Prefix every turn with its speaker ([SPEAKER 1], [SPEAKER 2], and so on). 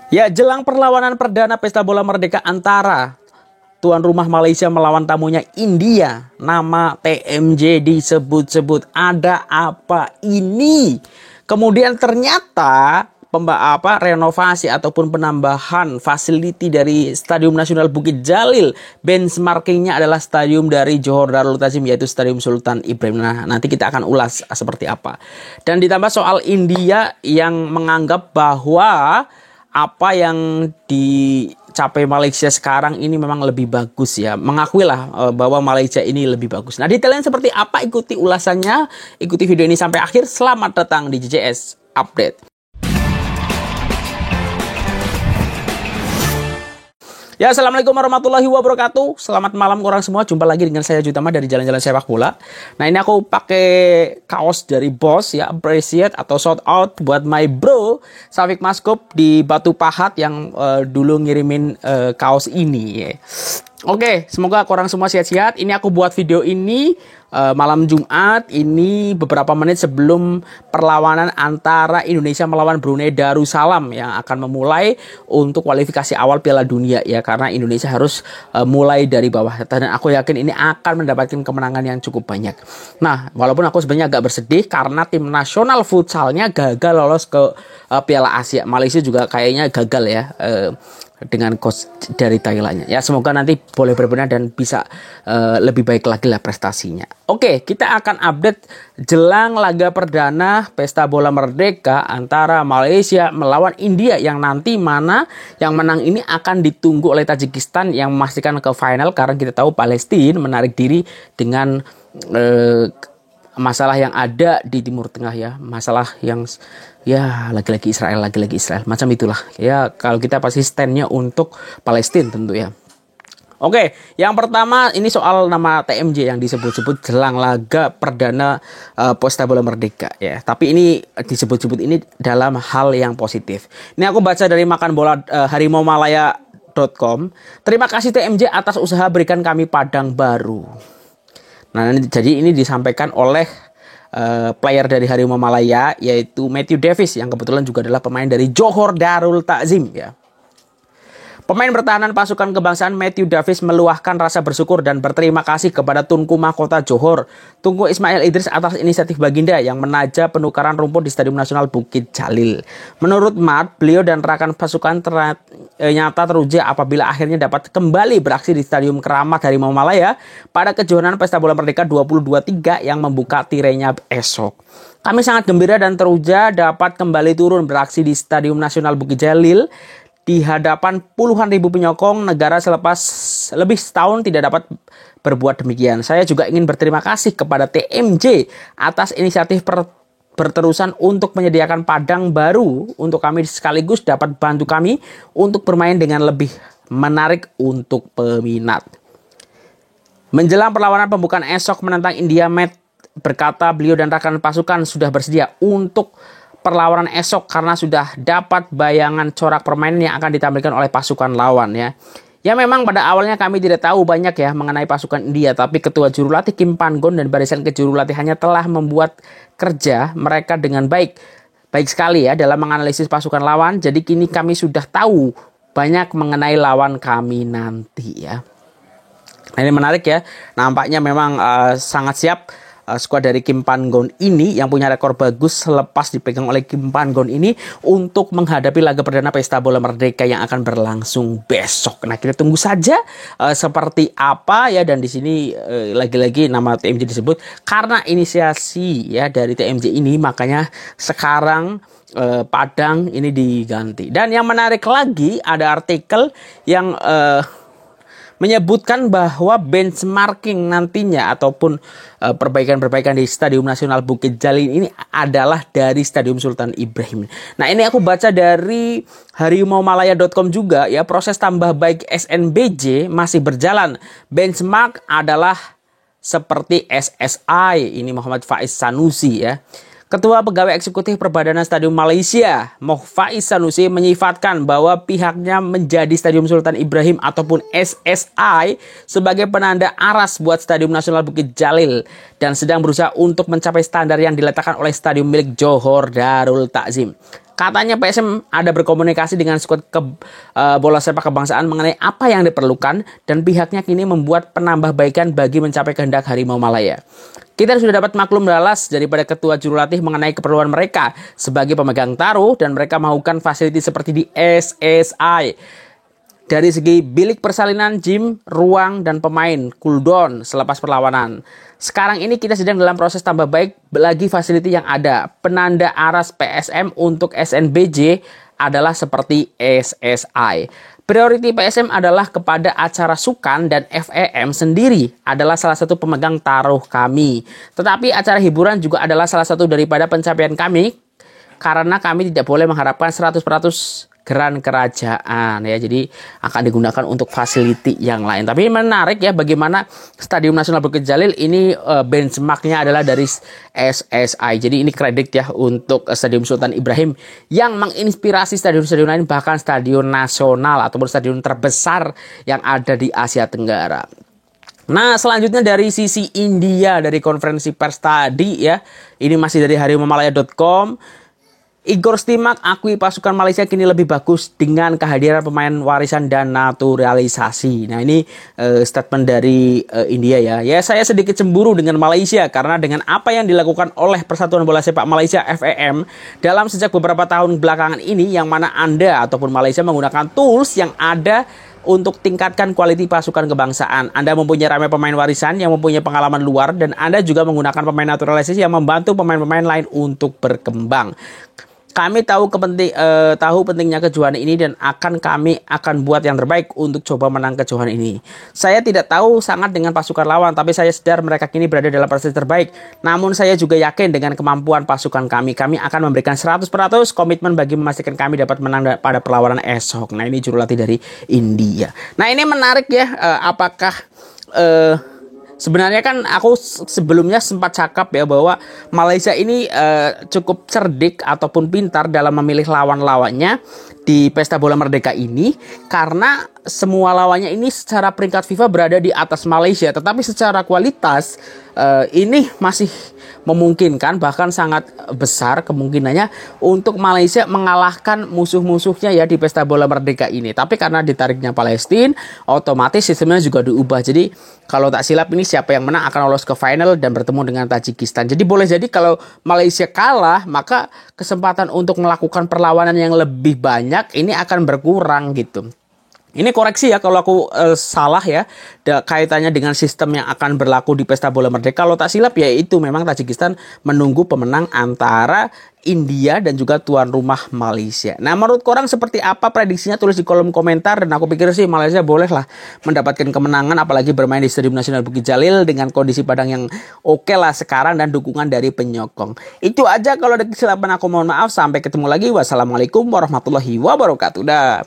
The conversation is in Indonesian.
[SPEAKER 1] Ya, jelang perlawanan perdana Pesta Bola Merdeka antara tuan rumah Malaysia melawan tamunya India, nama TMJ disebut-sebut. Ada apa ini? Kemudian ternyata renovasi ataupun penambahan fasiliti dari Stadium Nasional Bukit Jalil, benchmarkingnya adalah stadium dari Johor Darul Ta'zim, yaitu Stadium Sultan Ibrahim. Nah, nanti kita akan ulas seperti apa. Dan ditambah soal India yang menganggap bahwa apa yang dicapai Malaysia sekarang ini memang lebih bagus ya. Mengakuilah bahwa Malaysia ini lebih bagus. Nah, detailnya seperti apa? Ikuti ulasannya, ikuti video ini sampai akhir. Selamat datang di JJS Update. Ya, assalamualaikum warahmatullahi wabarakatuh. Selamat malam orang semua. Jumpa lagi dengan saya Jutama dari Jalan-Jalan Sepak Bola. Nah, ini aku pakai kaos dari Boss ya, appreciate atau shout out buat my bro Safik Maskop di Batu Pahat yang dulu ngirimin kaos ini ya. Oke, semoga orang semua sehat-sehat. Ini aku buat video ini malam Jumat. Ini beberapa menit sebelum perlawanan antara Indonesia melawan Brunei Darussalam yang akan memulai untuk kualifikasi awal Piala Dunia ya. Karena Indonesia harus mulai dari bawah. Dan aku yakin ini akan mendapatkan kemenangan yang cukup banyak. Nah, walaupun aku sebenarnya agak bersedih karena tim nasional futsalnya gagal lolos ke Piala Asia. Malaysia juga kayaknya gagal ya. Dengan coach dari Thailandnya. Ya, semoga nanti boleh berbenah dan bisa lebih baik lagi lah prestasinya. Oke, kita akan update jelang laga perdana Pesta Bola Merdeka antara Malaysia melawan India yang nanti yang menang ini akan ditunggu oleh Tajikistan yang memastikan ke final karena kita tahu Palestina menarik diri dengan masalah yang ada di Timur Tengah ya, masalah yang ya lagi-lagi Israel macam itulah ya. Kalau kita pasti standnya untuk Palestina tentu ya. Oke, yang pertama ini soal nama TMJ yang disebut-sebut jelang laga perdana Pesta Bola Merdeka ya. Tapi ini disebut-sebut ini dalam hal yang positif. Ini aku baca dari makan bola harimaumalaya.com. Terima kasih TMJ atas usaha berikan kami padang baru. Nah, jadi ini disampaikan oleh player dari Harimau Malaya yaitu Matthew Davis yang kebetulan juga adalah pemain dari Johor Darul Ta'zim ya. Pemain pertahanan pasukan kebangsaan Matthew Davis meluahkan rasa bersyukur dan berterima kasih kepada Tunku Mahkota Johor, Tunku Ismail Idris atas inisiatif Baginda yang menaja penukaran rumput di Stadium Nasional Bukit Jalil. Menurut Matt, beliau dan rekan pasukan ternyata teruji apabila akhirnya dapat kembali beraksi di Stadium Keramat Harimau Malaya pada kejuaraan Pesta Bola Merdeka 2023 yang membuka tirainya esok. Kami sangat gembira dan teruja dapat kembali turun beraksi di Stadium Nasional Bukit Jalil di hadapan puluhan ribu penyokong negara selepas lebih setahun tidak dapat berbuat demikian. Saya juga ingin berterima kasih kepada TMJ atas inisiatif berterusan untuk menyediakan padang baru untuk kami sekaligus dapat bantu kami untuk bermain dengan lebih menarik untuk peminat. Menjelang perlawanan pembukaan esok menentang India, Matt berkata beliau dan rekan pasukan sudah bersedia untuk perlawanan esok karena sudah dapat bayangan corak permainan yang akan ditampilkan oleh pasukan lawan ya. Ya memang pada awalnya kami tidak tahu banyak ya mengenai pasukan India, tapi ketua jurulatih Kim Pan-gon dan barisan kejurulatihannya telah membuat kerja mereka dengan baik sekali ya dalam menganalisis pasukan lawan. Jadi kini kami sudah tahu banyak mengenai lawan kami nanti ya. Nah, ini menarik ya. Nampaknya memang sangat siap. Skuad dari Kim Pan-gon ini yang punya rekor bagus selepas dipegang oleh Kim Pan-gon ini untuk menghadapi laga perdana Pesta Bola Merdeka yang akan berlangsung besok. Nah, kita tunggu saja seperti apa ya, dan di sini lagi-lagi nama TMJ disebut karena inisiasi ya dari TMJ ini, makanya sekarang Padang ini diganti. Dan yang menarik lagi ada artikel yang menyebutkan bahwa benchmarking nantinya ataupun perbaikan-perbaikan di Stadium Nasional Bukit Jalil ini adalah dari Stadium Sultan Ibrahim. Nah, ini aku baca dari harimaumalaya.com juga ya, proses tambah baik SNBJ masih berjalan. Benchmark adalah seperti SSI, ini Muhammad Faiz Sanusi ya. Ketua Pegawai Eksekutif Perbadanan Stadium Malaysia, Moh Faiz Sanusi, menyifatkan bahwa pihaknya menjadi Stadium Sultan Ibrahim ataupun SSI sebagai penanda aras buat Stadium Nasional Bukit Jalil dan sedang berusaha untuk mencapai standar yang diletakkan oleh stadium milik Johor Darul Ta'zim. Katanya PSM ada berkomunikasi dengan skuad bola sepak kebangsaan mengenai apa yang diperlukan dan pihaknya kini membuat penambahbaikan bagi mencapai kehendak Harimau Malaya. Kita sudah dapat maklum jelas daripada ketua jurulatih mengenai keperluan mereka sebagai pemegang taruh dan mereka melakukan fasilitas seperti di SSI. Dari segi bilik persalinan, gym, ruang, dan pemain, cooldown selepas perlawanan. Sekarang ini kita sedang dalam proses tambah baik lagi fasilitas yang ada. Penanda aras PSM untuk SNBJ adalah seperti SSI. Prioriti PSM adalah kepada acara Sukan dan FEM sendiri adalah salah satu pemegang taruh kami. Tetapi acara hiburan juga adalah salah satu daripada pencapaian kami karena kami tidak boleh mengharapkan 100% Grand Kerajaan ya, jadi akan digunakan untuk fasiliti yang lain. Tapi menarik ya bagaimana Stadion Nasional Bukit Jalil ini benchmarknya adalah dari SSI. Jadi ini kredit ya untuk Stadion Sultan Ibrahim yang menginspirasi stadion-stadion lain, bahkan stadion nasional ataupun stadion terbesar yang ada di Asia Tenggara. Nah, selanjutnya dari sisi India, dari konferensi pers tadi ya, ini masih dari harimaumalaya.com. Igor Stimac akui pasukan Malaysia kini lebih bagus dengan kehadiran pemain warisan dan naturalisasi. Nah, ini statement dari India ya. Ya, saya sedikit cemburu dengan Malaysia karena dengan apa yang dilakukan oleh Persatuan Bola Sepak Malaysia FEM dalam sejak beberapa tahun belakangan ini, yang mana Anda ataupun Malaysia menggunakan tools yang ada untuk tingkatkan kualitas pasukan kebangsaan. Anda mempunyai ramai pemain warisan yang mempunyai pengalaman luar dan Anda juga menggunakan pemain naturalisasi yang membantu pemain-pemain lain untuk berkembang. Kami tahu pentingnya kejuaraan ini dan kami akan buat yang terbaik untuk coba menang kejuaraan ini. Saya tidak tahu sangat dengan pasukan lawan, tapi saya sadar mereka kini berada dalam posisi terbaik. Namun saya juga yakin dengan kemampuan pasukan kami. Kami akan memberikan 100% komitmen bagi memastikan kami dapat menang pada perlawanan esok. Nah, ini jurulatih dari India. Nah, ini menarik ya. Apakah sebenarnya kan aku sebelumnya sempat cakap ya bahwa Malaysia ini cukup cerdik ataupun pintar dalam memilih lawan-lawannya di Pesta Bola Merdeka ini, karena semua lawannya ini secara peringkat FIFA berada di atas Malaysia, tetapi secara kualitas ini masih memungkinkan, bahkan sangat besar kemungkinannya untuk Malaysia mengalahkan musuh-musuhnya ya di Pesta Bola Merdeka ini. Tapi karena ditariknya Palestina, otomatis sistemnya juga diubah. Jadi kalau tak silap ini siapa yang menang akan lolos ke final dan bertemu dengan Tajikistan. Jadi boleh jadi kalau Malaysia kalah, maka kesempatan untuk melakukan perlawanan yang lebih banyak ini akan berkurang gitu. Ini koreksi ya kalau aku salah ya, kaitannya dengan sistem yang akan berlaku di Pesta Bola Merdeka. Kalau tak silap ya itu memang Tajikistan menunggu pemenang antara India dan juga tuan rumah Malaysia. Nah, menurut korang seperti apa prediksinya? Tulis di kolom komentar. Dan aku pikir sih Malaysia bolehlah mendapatkan kemenangan, apalagi bermain di Stadion Nasional Bukit Jalil dengan kondisi padang yang oke lah sekarang dan dukungan dari penyokong. Itu aja, kalau ada kesilapan aku mohon maaf. Sampai ketemu lagi. Wassalamualaikum warahmatullahi wabarakatuh. Dah.